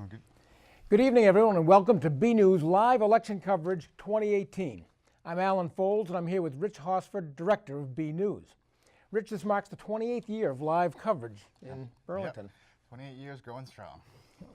Good. Good evening, everyone, and welcome to BNEWS Live Election Coverage 2018. I'm Alan Foulds, and I'm here with Rich Hosford, Director of BNEWS. Rich, this marks the 28th year of live coverage in Burlington. Yep. 28 years going strong.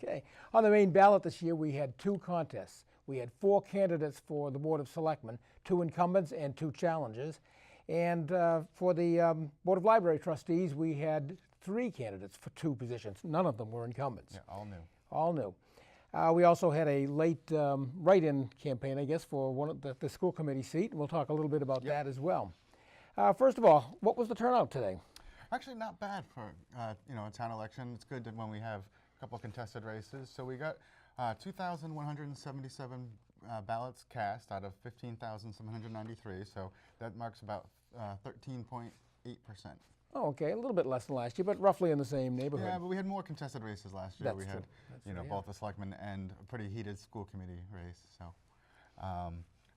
Okay. On the main ballot this year, we had two contests. We had 4 candidates for the Board of Selectmen, 2 incumbents and 2 challengers. And for the Board of Library Trustees, we had 3 candidates for 2 positions. None of them were incumbents. Yeah, all new. All new. We also had a late write-in campaign, I guess, for one of the school committee seat, and we'll talk a little bit about that as well. First of all, what was the turnout today? Actually, not bad for a town election. It's good when we have a couple of contested races. So we got 2,177 ballots cast out of 15,793. So that marks about 13.8%. Oh, okay, a little bit less than last year, but roughly in the same neighborhood. Yeah, but we had more contested races last year. That's we had, true. both the selectmen and a pretty heated school committee race. So I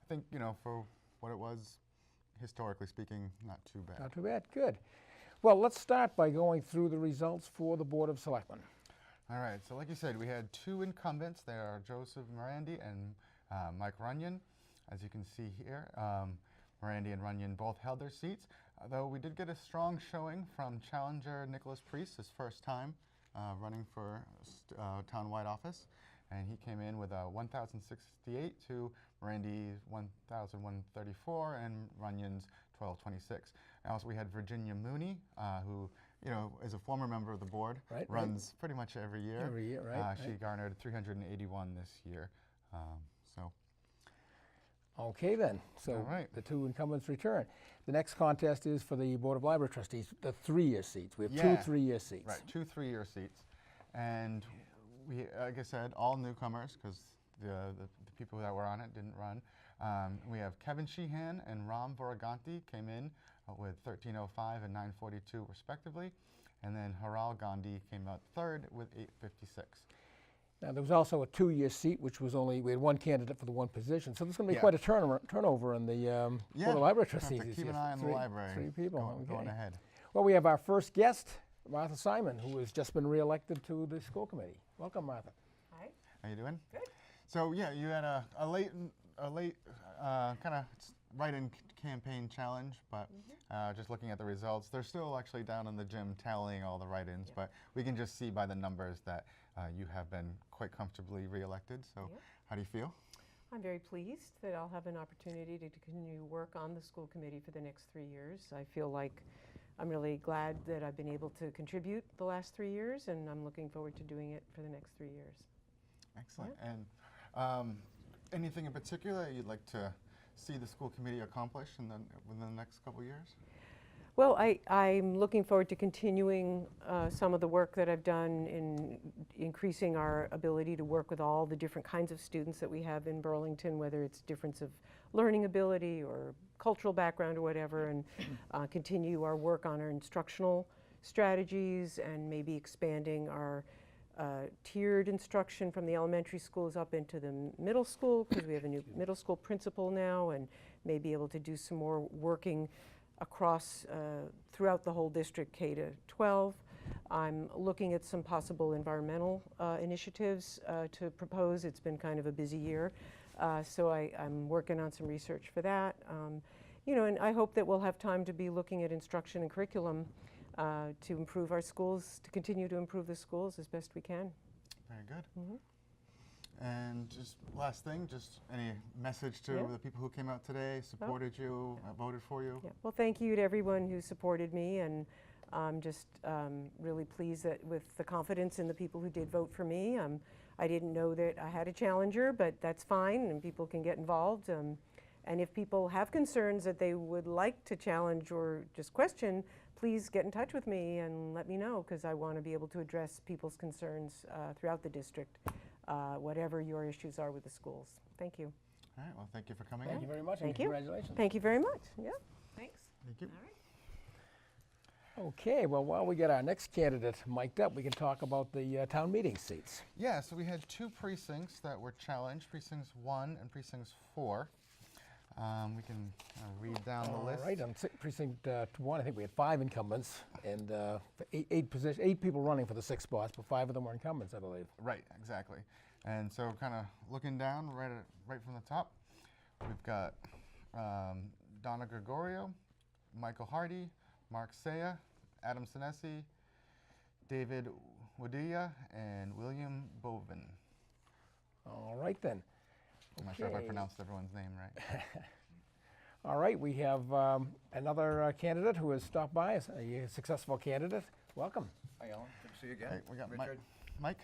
think, for what it was, historically speaking, not too bad. Not too bad, good. Well, let's start by going through the results for the Board of Selectmen. All right, so like you said, we had 2 incumbents. They are Joseph Morandi and Mike Runyon. As you can see here, Morandi and Runyon both held their seats, though we did get a strong showing from challenger Nicholas Priest, his first time running for town-wide office, and he came in with a 1,068 to Morandi's 1,134 and Runyon's 1,226. And also we had Virginia Mooney, who is a former member of the board, runs pretty much every year. Every year, right? She garnered 381 this year. Okay then, so the 2 incumbents return. The next contest is for the Board of Library Trustees, the 3-year seats. We have 2 3-year seats. Right, 2 3-year seats. And we, like I said, all newcomers, because the people that were on it didn't run. We have Kevin Sheehan and Ram Voraganti came in with 1305 and 942 respectively. And then Haral Gandhi came out 3rd with 856. Now, there was also a 2-year seat, which was we had 1 candidate for the 1 position. So there's going to be quite a turnover in the Board of Library Trustees. Keep an eye on the library. 3 people. Going ahead. Well, we have our first guest, Martha Simon, who has just been reelected to the school committee. Welcome, Martha. Hi. How you doing? Good. So yeah, you had a late kind of write-in campaign challenge, but just looking at the results, they're still actually down in the gym tallying all the write-ins, but we can just see by the numbers that you have been quite comfortably reelected. So how do you feel? I'm very pleased that I'll have an opportunity to continue work on the school committee for the next 3 years. I feel like I'm really glad that I've been able to contribute the last 3 years, and I'm looking forward to doing it for the next 3 years. Excellent. And anything in particular you'd like to see the school committee accomplish within the next couple of years? Well, I'm looking forward to continuing some of the work that I've done in increasing our ability to work with all the different kinds of students that we have in Burlington, whether it's difference of learning ability or cultural background or whatever, and continue our work on our instructional strategies and maybe expanding our tiered instruction from the elementary schools up into the middle school, because we have a new middle school principal now, and may be able to do some more working across throughout the whole district, K to 12. I'm looking at some possible environmental initiatives to propose. It's been kind of a busy year, so I'm working on some research for that. And I hope that we'll have time to be looking at instruction and curriculum to improve our schools, to continue to improve the schools as best we can. Very good. And just last thing, just any message to the people who came out today, supported you, voted for you? Yeah. Well, thank you to everyone who supported me, and I'm just really pleased that with the confidence in the people who did vote for me. I didn't know that I had a challenger, but that's fine, and people can get involved. And if people have concerns that they would like to challenge or just question, please get in touch with me and let me know, because I want to be able to address people's concerns throughout the district, whatever your issues are with the schools. Thank you. All right, well, thank you for coming. Thank you very much. Thank and you. Congratulations. Thank you very much. Yeah, thanks. Thank you. All right. Okay, well, while we get our next candidate mic'd up, we can talk about the town meeting seats. Yeah, so we had 2 precincts that were challenged, precincts 1 and precincts 4. We can kind of read down the list. All right, on precinct 1, I think we had 5 incumbents and eight people running for the 6 spots, but 5 of them were incumbents, I believe. Right, exactly. And so kind of looking down right from the top, we've got Donna Gregorio, Michael Hardy, Mark Saya, Adam Sinesi, David Wadilla, and William Bovin. All right, then. I'm not sure if I Okay. pronounced everyone's name right. All right, we have another candidate who has stopped by, a successful candidate. Welcome. Hi, Alan. Good to see you again. Okay, we got Richard. Mike.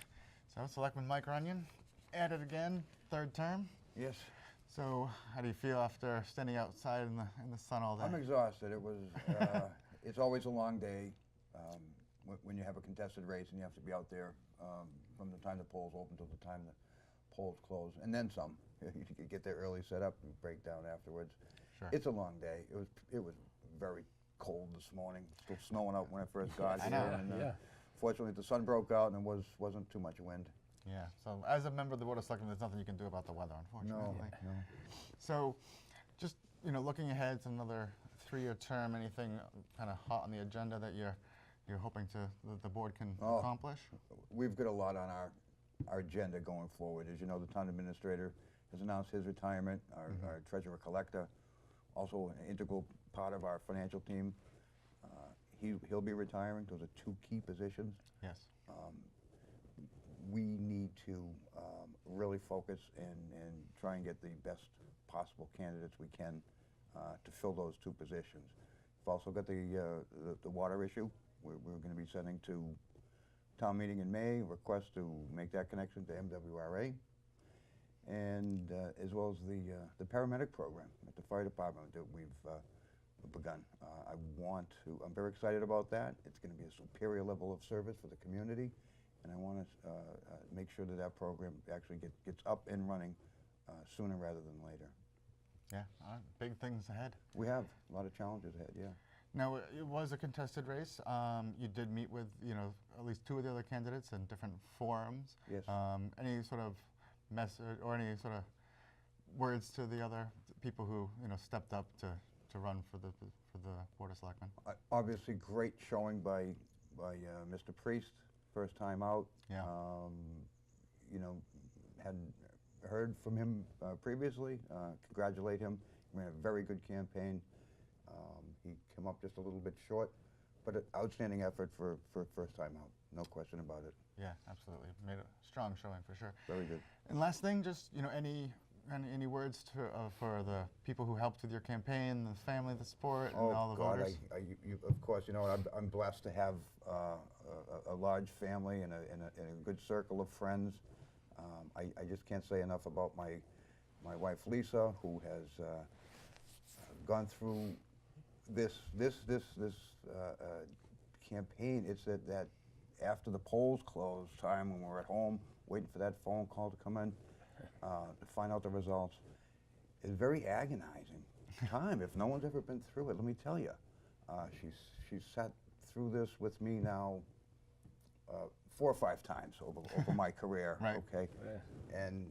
So Selectman Mike Runyon, added again, 3rd term. Yes. So how do you feel after standing outside in the sun all day? I'm exhausted. It was. It's always a long day when you have a contested race and you have to be out there from the time the polls open till the time the polls close, and then some. You could get there early, set up, and break down afterwards. Sure. It's a long day. It was very cold this morning. Still snowing out when I first got I here. know. And, Yeah. fortunately, the sun broke out and it wasn't too much wind. Yeah. So as a member of the Board of Selectmen, there's nothing you can do about the weather, unfortunately. No. So, just looking ahead to another 3-year term, anything kind of hot on the agenda that you're hoping the board can accomplish? We've got a lot on our agenda going forward. As you know, the town administrator has announced his retirement. Our treasurer collector, also an integral part of our financial team, he'll be retiring. Those are 2 key positions. Yes. We need to really focus and try and get the best possible candidates we can to fill those 2 positions. We've also got the water issue. We're going to be sending to town meeting in May a request to make that connection to MWRA, and as well as the paramedic program at the fire department that we've begun. I'm very excited about that. It's going to be a superior level of service for the community, and I want to make sure that program actually gets up and running sooner rather than later. Yeah. Big things ahead. We have a lot of challenges ahead, yeah. Now, it was a contested race. You did meet with, at least 2 of the other candidates in different forums. Yes. Any sort of message or any sort of words to the other people who, stepped up to run for the Board of Selectmen? Obviously, great showing by Mr. Priest, first time out. Yeah. Hadn't heard from him previously. Congratulate him. He ran a very good campaign. He came up just a little bit short, but an outstanding effort for first time out. No question about it. Yeah, absolutely. Made a strong showing for sure. Very good. And last thing, just any words for the people who helped with your campaign, the family, the support, and all the voters? Of course, I'm blessed to have a large family and a good circle of friends. I just can't say enough about my wife Lisa, who has gone through this campaign. It's that after the polls close time when we're at home waiting for that phone call to come in to find out the results is very agonizing time. If no one's ever been through it, let me tell you, she's sat through this with me now 4 or 5 times over my career. Right. Okay, Yeah. and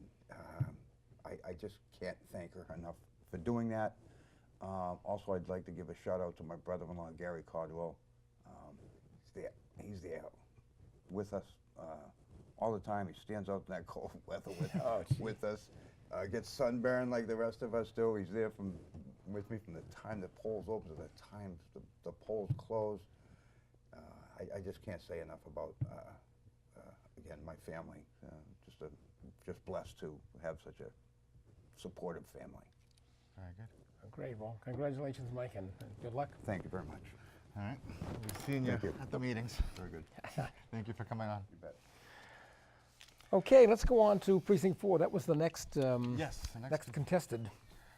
I just can't thank her enough for doing that. Also, I'd like to give a shout out to my brother-in-law, Gary Caldwell. He's there with us all the time. He stands out in that cold weather with us. Gets sunburned like the rest of us do. He's there with me from the time the polls open to the time the polls close. I just can't say enough about, again, my family. Just blessed to have such a supportive family. Very good. Great. Well, congratulations, Mike, and good luck. Thank you very much. All right. We'll be seeing you Thank you. at the meetings. Very good. Thank you for coming on. You bet. Okay, let's go on to precinct 4. That was the next Yes. The next contested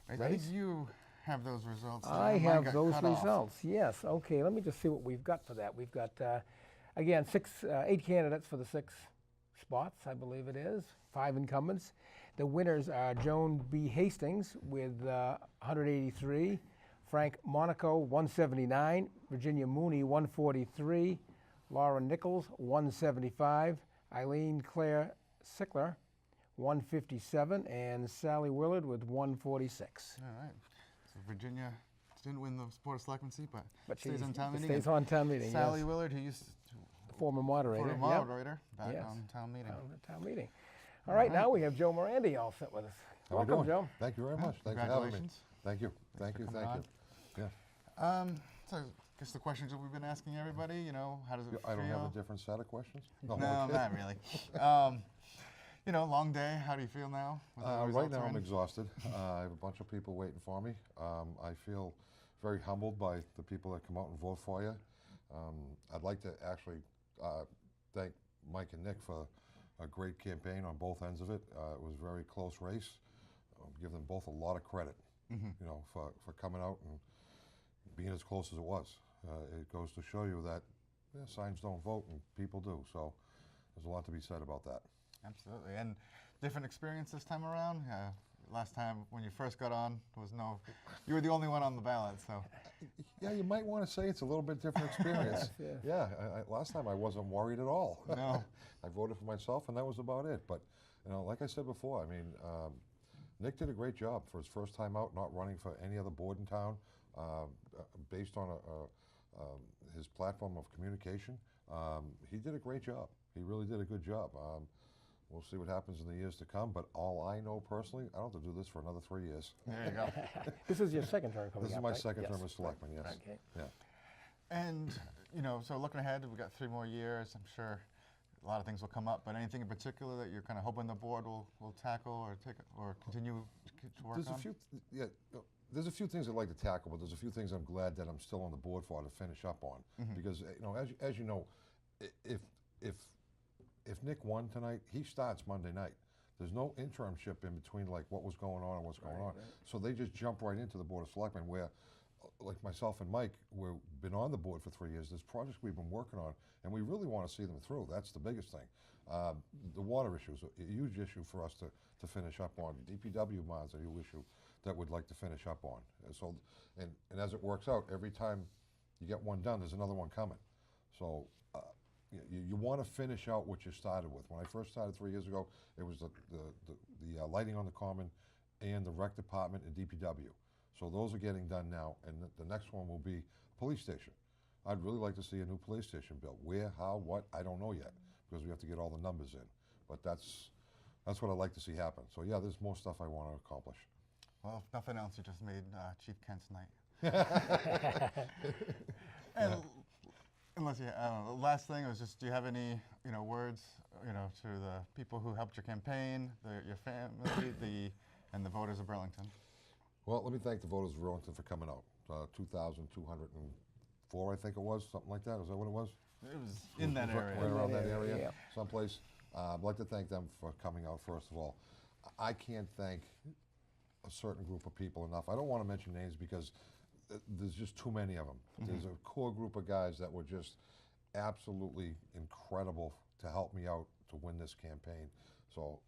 Right, race. I think you have those results. I Mine have got those cut off. results, yes. Okay, let me just see what we've got for that. We've got, again, 8 candidates for the 6 spots, I believe it is, 5 incumbents. The winners are Joan B. Hastings with 183, Frank Monaco, 179, Virginia Mooney, 143, Laura Nichols, 175, Eileen Claire Sickler, 157, and Sally Willard with 146. All right. So Virginia didn't win the Board of Selectmen seat, but She stays on town meeting. stays and on town meeting, Sally yes. Willard, who used Former moderator. former yep. moderator, back Yes. on town meeting. Town meeting. All right, now we have Joe Morandi all set with us. How we Welcome, doing? Joe. Thank you very much. Thanks for having me. Congratulations. Thank you. Thank you. for Thank coming you. Yeah. So I guess the questions that we've been asking everybody, you know, how does it I don't have feel? a different set of questions. No, okay. not really. You know, long day. How do you feel now? with all the Right results now are I'm in? exhausted. I have a bunch of people waiting for me. I feel very humbled by the people that come out and vote for you. I'd like to actually thank Mike and Nick for a great campaign on both ends of it. It was a very close race. Give them both a lot of credit, you know, for coming out and being as close as it was. It goes to show you that signs don't vote and people do. So there's a lot to be said about that. Absolutely. And different experience this time around? Last time when you first got on, you were the only one on the ballot, so. Yeah, you might want to say it's a little bit different experience. Yes. Yeah, last time I wasn't worried at all. No. I voted for myself, and that was about it. But, you know, like I said before, I mean, Nick did a great job for his first time out, not running for any other board in town, based on his platform of communication. He did a great job. He really did a good job. We'll see what happens in the years to come, but all I know personally, I don't have to do this for another 3 years. There you go. This is your second term coming This is up, my right? second Yes. term as selectman, yes. Okay. Yeah. And, you know, so looking ahead, we've got 3 more years. I'm sure a lot of things will come up, but anything in particular that you're kind of hoping the board will tackle or continue to work There's on? a few, there's a few things I'd like to tackle, but there's a few things I'm glad that I'm still on the board for to finish up on. Because, you know, as you know, if Nick won tonight, he starts Monday night. There's no interimship in between, like what was going on and what's going on. So they just jump right into the Board of Selectmen, where, like myself and Mike, we've been on the board for 3 years. There's projects we've been working on, and we really want to see them through. That's the biggest thing. The water issue is a huge issue for us to finish up on. DPW bonds are a huge issue that we'd like to finish up on. And so, and as it works out, every time you get one done, there's another one coming. So you want to finish out what you started with. When I first started 3 years ago, it was the lighting on the common and the rec department and DPW. So those are getting done now, and the next one will be police station. I'd really like to see a new police station built. Where, how, what, I don't know yet, because we have to get all the numbers in. But that's what I'd like to see happen. So yeah, there's more stuff I want to accomplish. Well, if nothing else, you just made Chief Kent's night. And unless you, the last thing was just, do you have any, you know, words, you know, to the people who helped your campaign, your family, and the voters of Burlington? Well, let me thank the voters of Burlington for coming out. 2,204, I think it was, something like that. Is that what it was? It was in that Right area. around that that area, area, yeah. someplace. I'd like to thank them for coming out, first of all. I can't thank a certain group of people enough. I don't want to mention names because there's just too many of them. There's a core group of guys that were just absolutely incredible to help me out to win this campaign. So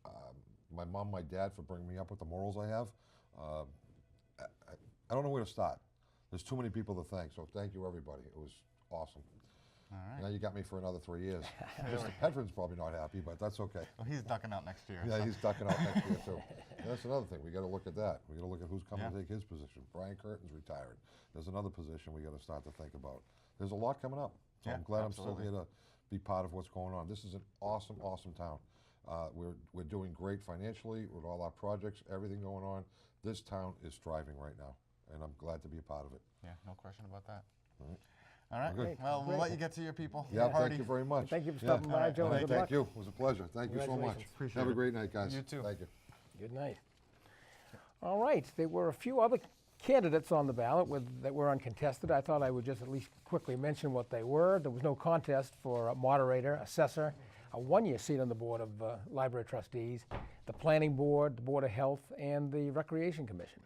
my mom, my dad for bringing me up with the morals I have. I don't know where to start. There's too many people to thank, so thank you everybody. It was awesome. All right. Now you got me for another 3 years. Mr. Pedron's probably not happy, but that's okay. Well, he's ducking out next year. Yeah, so. he's ducking out next year too. And that's another thing. We got to look at that. We got to look at who's coming to Yeah. take his position. Brian Curtin's retired. There's another position we got to start to think about. There's a lot coming up. So Yeah, I'm glad absolutely. I'm still here to be part of what's going on. This is an awesome, awesome town. We're doing great financially with all our projects, everything going on. This town is thriving right now, and I'm glad to be a part of it. Yeah, no question about that. All right. All right. Good. Well, we'll Great. let you get to your people. Yeah, Party. thank you very much. Thank you for Yeah. stopping All by, right. Joe. Well, Good Thank luck. you. It was a pleasure. Thank you so much. Congratulations. Appreciate Have a it. great night, guys. You too. Thank you. Good night. All right, there were a few other candidates on the ballot that were uncontested. I thought I would just at least quickly mention what they were. There was no contest for a moderator, assessor, a one-year seat on the Board of Library Trustees, the Planning Board, the Board of Health, and the Recreation Commission.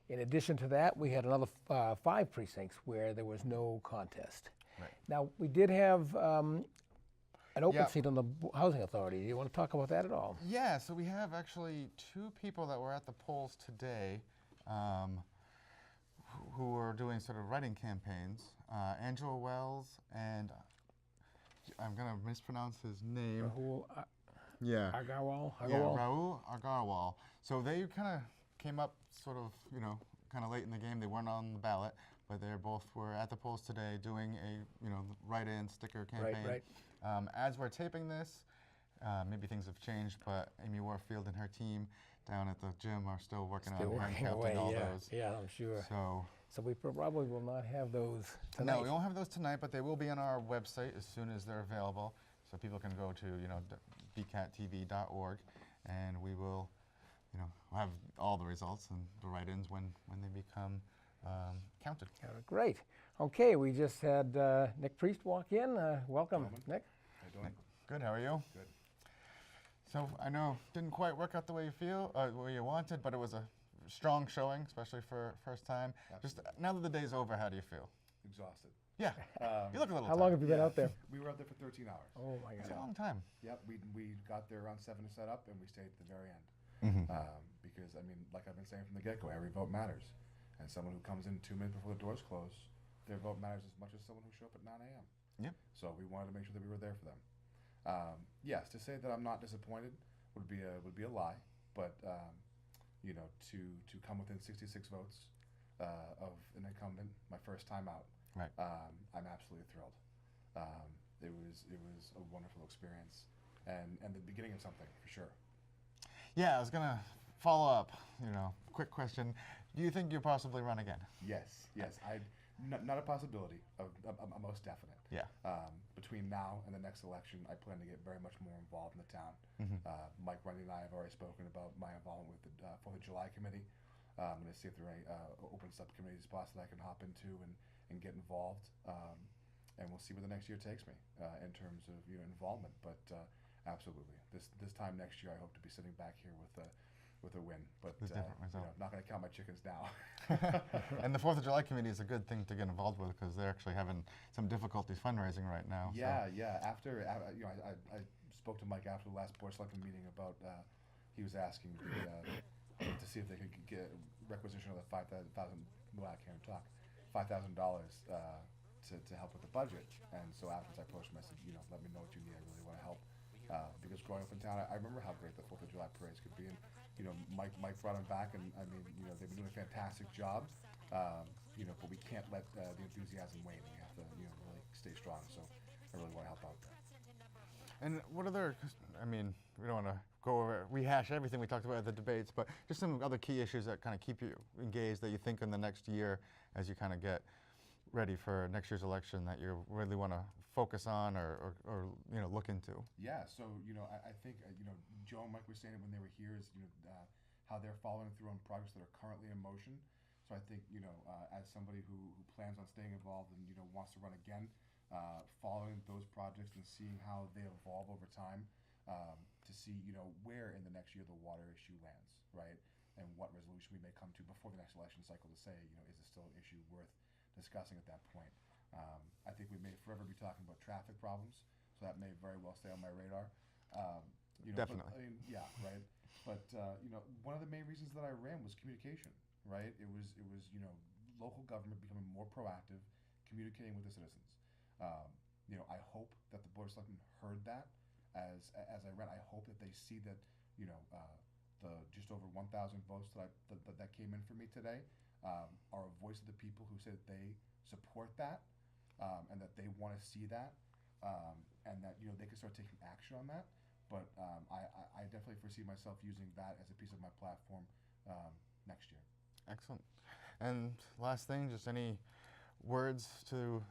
In addition to that, we had another 5 precincts where there was no contest. Right. Now, we did have an open Yeah. seat on the Housing Authority. Do you want to talk about that at all? Yeah, so we have actually 2 people that were at the polls today who were doing sort of writing campaigns. Angela Wells and I'm going to mispronounce his name. Rahul Yeah. Agarwal? Yeah, Rahul Agarwal. So they kind of came up sort of, you know, kind of late in the game. They weren't on the ballot, but they both were at the polls today doing a write-in sticker campaign. right. As we're taping this, maybe things have changed, but Amy Warfield and her team down at the gym are still working Still on hand working counting away, all yeah. those. Yeah, I'm sure. So We probably will not have those tonight. no, we won't have those tonight, but they will be on our website as soon as they're available. So people can go to bcattv.org, and we will have all the results and the write-ins when they become counted. Great. Okay, we just had Nick Priest walk in. Welcome, Nick. How you doing? Good. How are you? Good. So I know it didn't quite work out the way you feel, way you wanted, but it was a strong showing, especially for first time. Just now that the day's over, how do you feel? Exhausted. Yeah. You look a little How tired. long have you been out there? We were out there for 13 hours. Oh my It's a God. long time. Yep, we got there around 7 to set up, and we stayed at the very end. Because, I mean, like I've been saying from the get-go, every vote matters. And someone who comes in 2 minutes before the doors close, their vote matters as much as someone who showed up at 9 a.m. Yep. So we wanted to make sure that we were there for them. Yes, to say that I'm not disappointed would be a lie, but to come within 66 votes of an incumbent, my first time out, Right. I'm absolutely thrilled. It was a wonderful experience and the beginning of something for sure. Yeah, I was gonna follow up. Quick question: do you think you'll possibly run again? Yes. Not a possibility, a most definite. Yeah. Between now and the next election, I plan to get very much more involved in the town. Mike Runyon and I have already spoken about my involvement with the 4th of July committee. I'm going to see if there are any open subcommittee spots that I can hop into and get involved. And we'll see where the next year takes me in terms of involvement. But absolutely, this time next year, I hope to be sitting back here with a win. But With different result. not going to count my chickens now. And the 4th of July committee is a good thing to get involved with because they're actually having some difficulties fundraising right now. Yeah. After I spoke to Mike after the last board selectment meeting about he was asking to see if they could get requisition of the $5,000. Well, I can't talk. $5,000 to help with the budget. And so afterwards, I approached him. I said, let me know what you need. I really want to help because growing up in town, I remember how great the 4th of July parades could be. And Mike brought him back, and I mean, they've been doing a fantastic job. But we can't let the enthusiasm wane. We have to, really stay strong. So I really want to help out there. And what other? I mean, we don't want to rehash everything we talked about at the debates, but just some other key issues that kind of keep you engaged that you think in the next year as you kind of get ready for next year's election that you really want to focus on or look into. Yeah, so I think Joe and Mike were saying it when they were here is how they're following through on projects that are currently in motion. So I think as somebody who plans on staying involved and wants to run again, following those projects and seeing how they evolve over time, to see where in the next year the water issue lands, right, and what resolution we may come to before the next election cycle to say is it still an issue worth discussing at that point. I think we may forever be talking about traffic problems, so that may very well stay on my radar. Definitely. But, I mean, yeah, right. But one of the main reasons that I ran was communication, right? It was local government becoming more proactive, communicating with the citizens. I hope that the Board of Selectmen heard that as I ran. I hope that they see that the just over 1,000 votes that came in for me today are a voice of the people who say that they support that and that they want to see that and that they can start taking action on that. But I definitely foresee myself using that as a piece of my platform next year. Excellent. And last thing, just any words to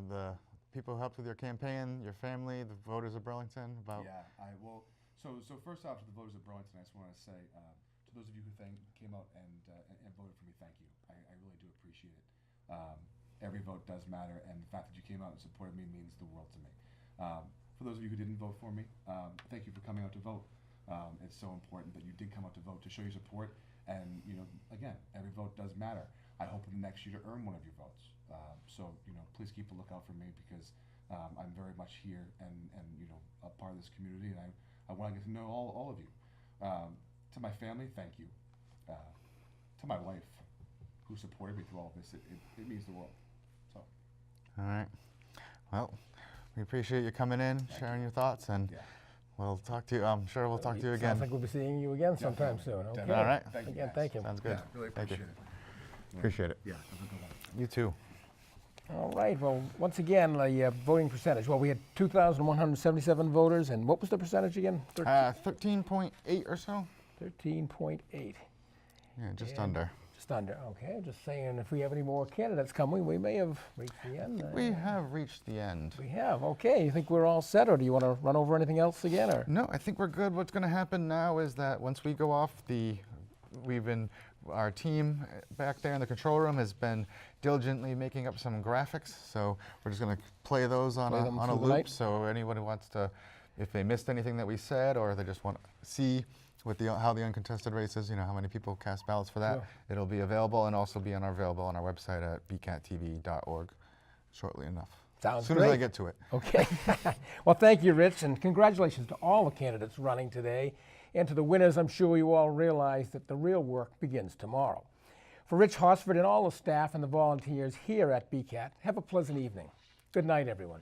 the people who helped with your campaign, your family, the voters of Burlington about? Yeah, I will. So first off, to the voters of Burlington, I just want to say to those of you who came out and voted for me, thank you. I really do appreciate it. Every vote does matter, and the fact that you came out and supported me means the world to me. For those of you who didn't vote for me, thank you for coming out to vote. It's so important that you did come out to vote to show your support, and again, every vote does matter. I hope in the next year to earn one of your votes. So please keep a lookout for me because I'm very much here and a part of this community, and I want to get to know all of you. To my family, thank you. To my wife, who supported me through all of this, it means the world. So. All right. Well, we appreciate you coming in, sharing your thoughts, and we'll talk to you. I'm sure we'll talk to you again. Sounds like we'll be seeing you again sometime soon. Okay. All right. Thank you, Again, guys. thank you. Sounds good. Yeah, really Thank you. appreciate it. Appreciate it. Yeah, have a good one. You too. All right, well, once again, the voting percentage. Well, we had 2,177 voters, and what was the percentage again? 13.8 or so. 13.8. Yeah, just And under. Just under, okay. Just saying, if we have any more candidates coming, we may have reached the end. We have reached the end. We have, okay. You think we're all set, or do you want to run over anything else again? Or? No, I think we're good. What's going to happen now is that once we go off, our team back there in the control room has been diligently making up some graphics. So we're just going to play those on Play them a through the loop. night. So anyone who wants to, if they missed anything that we said, or they just want to see how the uncontested race is, how many people cast ballots for that, Sure. it'll be available and also be available on our website at bcattv.org shortly enough. Sounds as soon as I great. get to it. Okay. Well, thank you, Rich, and congratulations to all the candidates running today. And to the winners, I'm sure you all realize that the real work begins tomorrow. For Rich Hosford and all the staff and the volunteers here at BCAT, have a pleasant evening. Good night, everyone.